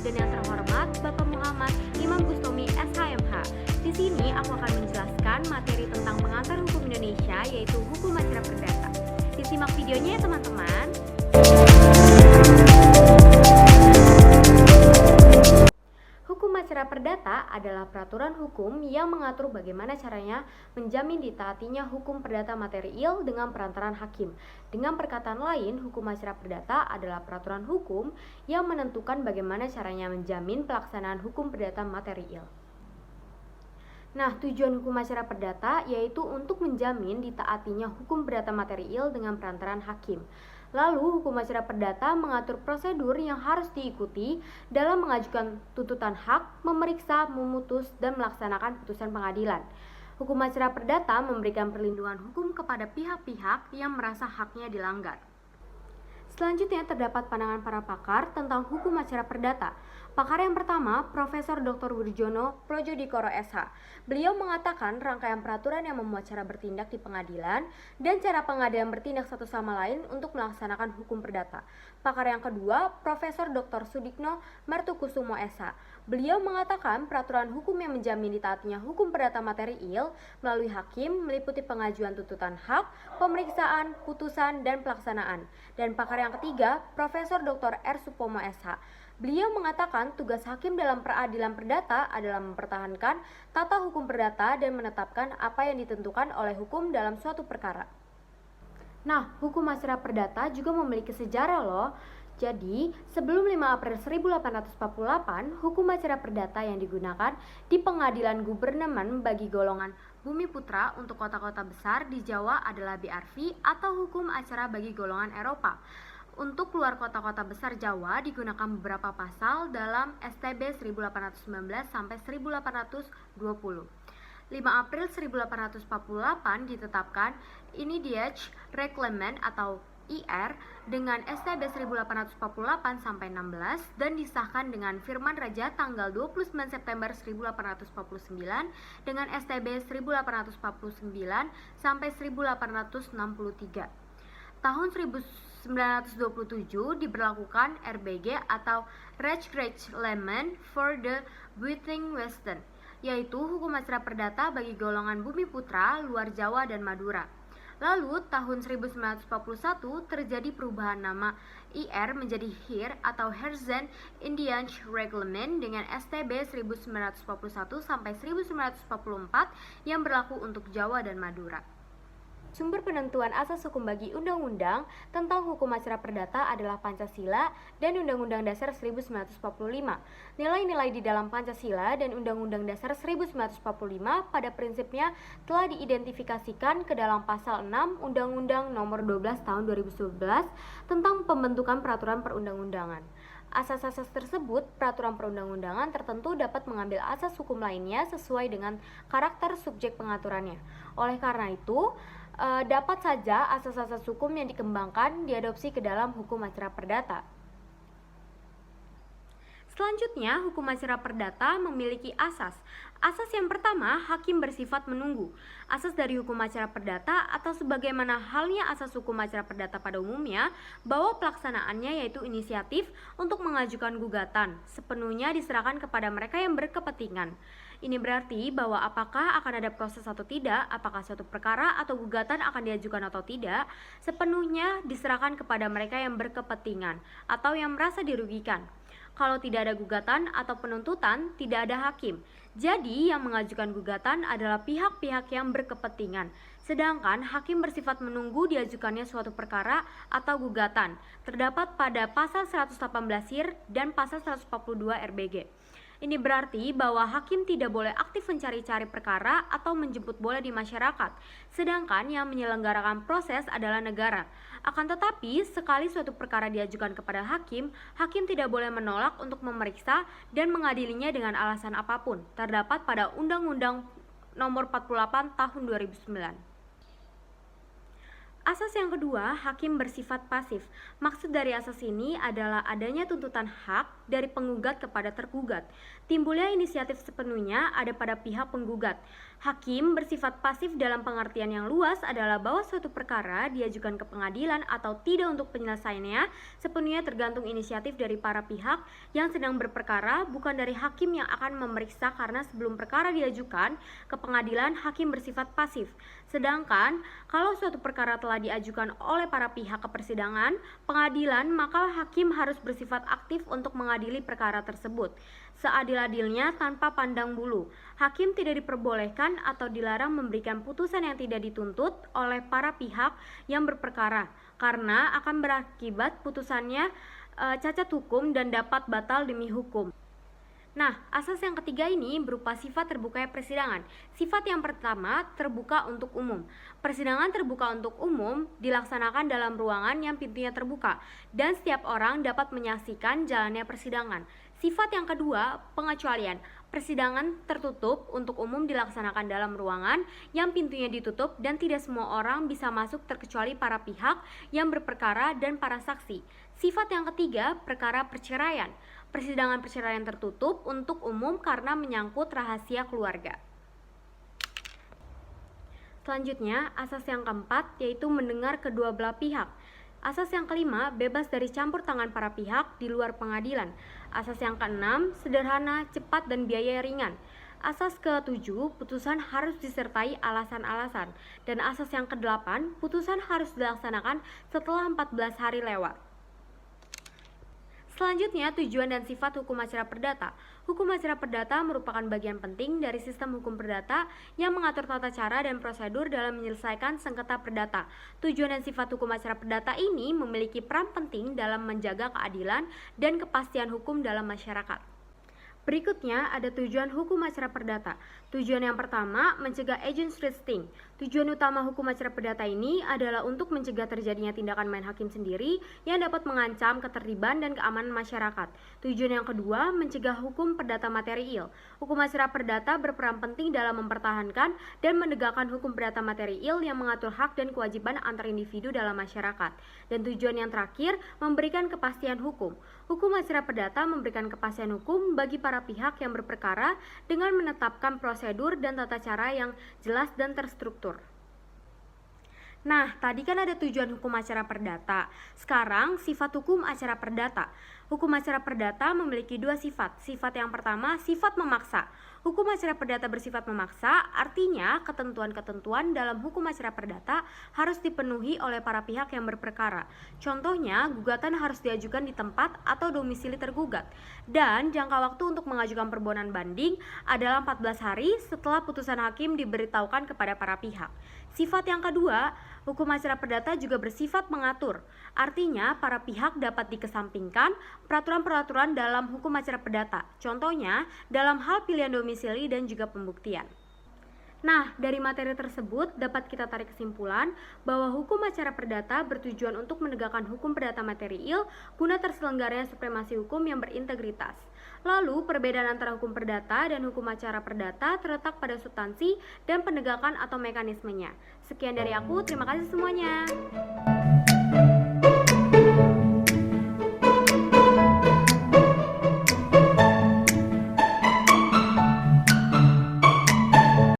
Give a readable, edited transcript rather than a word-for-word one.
dan yang terhormat Bapak Muhammad Imam Bustomi SHMH. Di sini aku akan menjelaskan materi tentang pengantar hukum Indonesia, yaitu hukum acara perdata. Disimak videonya ya teman-teman. Hukum acara perdata adalah peraturan hukum yang mengatur bagaimana caranya menjamin ditaatinya hukum perdata material dengan perantaran hakim. Dengan perkataan lain, hukum acara perdata adalah peraturan hukum yang menentukan bagaimana caranya menjamin pelaksanaan hukum perdata material. Nah, tujuan hukum acara perdata yaitu untuk menjamin ditaatinya hukum perdata material dengan perantaran hakim. Lalu, hukum acara perdata mengatur prosedur yang harus diikuti dalam mengajukan tuntutan hak, memeriksa, memutus, dan melaksanakan putusan pengadilan. Hukum acara perdata memberikan perlindungan hukum kepada pihak-pihak yang merasa haknya dilanggar. Selanjutnya terdapat pandangan para pakar tentang hukum acara perdata. Pakar yang pertama, Profesor Dr. Wirjono Projodikoro SH. Beliau mengatakan rangkaian peraturan yang memuat cara bertindak di pengadilan dan cara pengadilan bertindak satu sama lain untuk melaksanakan hukum perdata. Pakar yang kedua, Profesor Dr. Sudikno Martukusumo SH. Beliau mengatakan peraturan hukum yang menjamin ditaatinya hukum perdata material melalui hakim meliputi pengajuan tuntutan hak, pemeriksaan, putusan, dan pelaksanaan. Dan pakar yang ketiga, Profesor Dr. R. Supomo SH. Beliau mengatakan tugas hakim dalam peradilan perdata adalah mempertahankan tata hukum perdata dan menetapkan apa yang ditentukan oleh hukum dalam suatu perkara. Nah, hukum acara perdata juga memiliki sejarah loh. Jadi, sebelum 5 April 1848, hukum acara perdata yang digunakan di pengadilan gubernemen bagi golongan Bumi Putra untuk kota-kota besar di Jawa adalah BRV atau hukum acara bagi golongan Eropa. Untuk luar kota-kota besar Jawa digunakan beberapa pasal dalam STB 1819 sampai 1820. 5 April 1848 ditetapkan Immediate Reglement atau IR dengan STB 1848 sampai 16 dan disahkan dengan Firman Raja tanggal 29 September 1849 dengan STB 1849 sampai 1863. Tahun 1927 diberlakukan RBG atau Rechtsreglement for the Buitenwestern Western, yaitu hukum acara perdata bagi golongan Bumi Putra, luar Jawa dan Madura. Lalu tahun 1941 terjadi perubahan nama IR menjadi HIR atau Herzen Indian Reglement dengan STB 1941 sampai 1944 yang berlaku untuk Jawa dan Madura. Sumber penentuan asas hukum bagi undang-undang tentang hukum acara perdata adalah Pancasila dan Undang-Undang Dasar 1945. Nilai-nilai di dalam Pancasila dan Undang-Undang Dasar 1945 pada prinsipnya telah diidentifikasikan ke dalam pasal 6 Undang-Undang Nomor 12 Tahun 2011 tentang pembentukan peraturan perundang-undangan. Asas-asas tersebut, peraturan perundang-undangan tertentu dapat mengambil asas hukum lainnya sesuai dengan karakter subjek pengaturannya. Oleh karena itu, dapat saja asas-asas hukum yang dikembangkan diadopsi ke dalam hukum acara perdata. Selanjutnya, hukum acara perdata memiliki asas. Asas yang pertama, hakim bersifat menunggu. Asas dari hukum acara perdata atau sebagaimana halnya asas hukum acara perdata pada umumnya, bahwa pelaksanaannya yaitu inisiatif untuk mengajukan gugatan, sepenuhnya diserahkan kepada mereka yang berkepentingan. Ini berarti bahwa apakah akan ada proses atau tidak, apakah suatu perkara atau gugatan akan diajukan atau tidak, sepenuhnya diserahkan kepada mereka yang berkepentingan atau yang merasa dirugikan. Kalau tidak ada gugatan atau penuntutan, tidak ada hakim. Jadi, yang mengajukan gugatan adalah pihak-pihak yang berkepentingan. Sedangkan hakim bersifat menunggu diajukannya suatu perkara atau gugatan. Terdapat pada pasal 118 SIR dan pasal 142 RBG. Ini berarti bahwa hakim tidak boleh aktif mencari-cari perkara atau menjemput bola di masyarakat, sedangkan yang menyelenggarakan proses adalah negara. Akan tetapi, sekali suatu perkara diajukan kepada hakim, hakim tidak boleh menolak untuk memeriksa dan mengadilinya dengan alasan apapun, terdapat pada Undang-Undang Nomor 48 Tahun 2009. Asas yang kedua, hakim bersifat pasif. Maksud dari asas ini adalah adanya tuntutan hak, dari penggugat kepada tergugat. Timbulnya inisiatif sepenuhnya ada pada pihak penggugat. Hakim bersifat pasif dalam pengertian yang luas adalah bahwa suatu perkara diajukan ke pengadilan atau tidak untuk penyelesaiannya sepenuhnya tergantung inisiatif dari para pihak yang sedang berperkara, bukan dari hakim yang akan memeriksa, karena sebelum perkara diajukan ke pengadilan, hakim bersifat pasif. Sedangkan kalau suatu perkara telah diajukan oleh para pihak ke persidangan pengadilan, maka hakim harus bersifat aktif untuk mengadili perkara tersebut seadil-adilnya tanpa pandang bulu. Hakim tidak diperbolehkan atau dilarang memberikan putusan yang tidak dituntut oleh para pihak yang berperkara, karena akan berakibat putusannya cacat hukum dan dapat batal demi hukum. Nah, asas yang ketiga ini berupa sifat terbukanya persidangan. Sifat yang pertama, terbuka untuk umum. Persidangan terbuka untuk umum dilaksanakan dalam ruangan yang pintunya terbuka dan setiap orang dapat menyaksikan jalannya persidangan. Sifat yang kedua, pengecualian. Persidangan tertutup untuk umum dilaksanakan dalam ruangan yang pintunya ditutup dan tidak semua orang bisa masuk terkecuali para pihak yang berperkara dan para saksi. Sifat yang ketiga, perkara perceraian. Persidangan perceraian tertutup untuk umum karena menyangkut rahasia keluarga. Selanjutnya, asas yang keempat yaitu mendengar kedua belah pihak. Asas yang kelima, bebas dari campur tangan para pihak di luar pengadilan. Asas yang keenam, sederhana, cepat, dan biaya ringan. Asas ketujuh, putusan harus disertai alasan-alasan. Dan asas yang kedelapan, putusan harus dilaksanakan setelah 14 hari lewat. Selanjutnya, tujuan dan sifat hukum acara perdata. Hukum acara perdata merupakan bagian penting dari sistem hukum perdata yang mengatur tata cara dan prosedur dalam menyelesaikan sengketa perdata. Tujuan dan sifat hukum acara perdata ini memiliki peran penting dalam menjaga keadilan dan kepastian hukum dalam masyarakat. Berikutnya ada tujuan hukum acara perdata. Tujuan yang pertama, mencegah against resisting. Tujuan utama hukum acara perdata ini adalah untuk mencegah terjadinya tindakan main hakim sendiri yang dapat mengancam ketertiban dan keamanan masyarakat. Tujuan yang kedua, mencegah hukum perdata material. Hukum acara perdata berperan penting dalam mempertahankan dan menegakkan hukum perdata material yang mengatur hak dan kewajiban antar individu dalam masyarakat. Dan tujuan yang terakhir, memberikan kepastian hukum. Hukum acara perdata memberikan kepastian hukum bagi para pihak yang berperkara dengan menetapkan prosedur dan tata cara yang jelas dan terstruktur. Nah, tadi kan ada tujuan hukum acara perdata. Sekarang sifat hukum acara perdata. Hukum acara perdata memiliki dua sifat. Sifat yang pertama, sifat memaksa. Hukum acara perdata bersifat memaksa, artinya ketentuan-ketentuan dalam hukum acara perdata harus dipenuhi oleh para pihak yang berperkara. Contohnya, gugatan harus diajukan di tempat atau domisili tergugat. Dan jangka waktu untuk mengajukan permohonan banding adalah 14 hari setelah putusan hakim diberitahukan kepada para pihak. Sifat yang kedua, hukum acara perdata juga bersifat mengatur. Artinya, para pihak dapat dikesampingkan peraturan-peraturan dalam hukum acara perdata. Contohnya, dalam hal pilihan domisili dan juga pembuktian. Nah, dari materi tersebut dapat kita tarik kesimpulan bahwa hukum acara perdata bertujuan untuk menegakkan hukum perdata material guna terselenggaranya supremasi hukum yang berintegritas. Lalu, perbedaan antara hukum perdata dan hukum acara perdata terletak pada substansi dan penegakan atau mekanismenya. Sekian dari aku, terima kasih semuanya.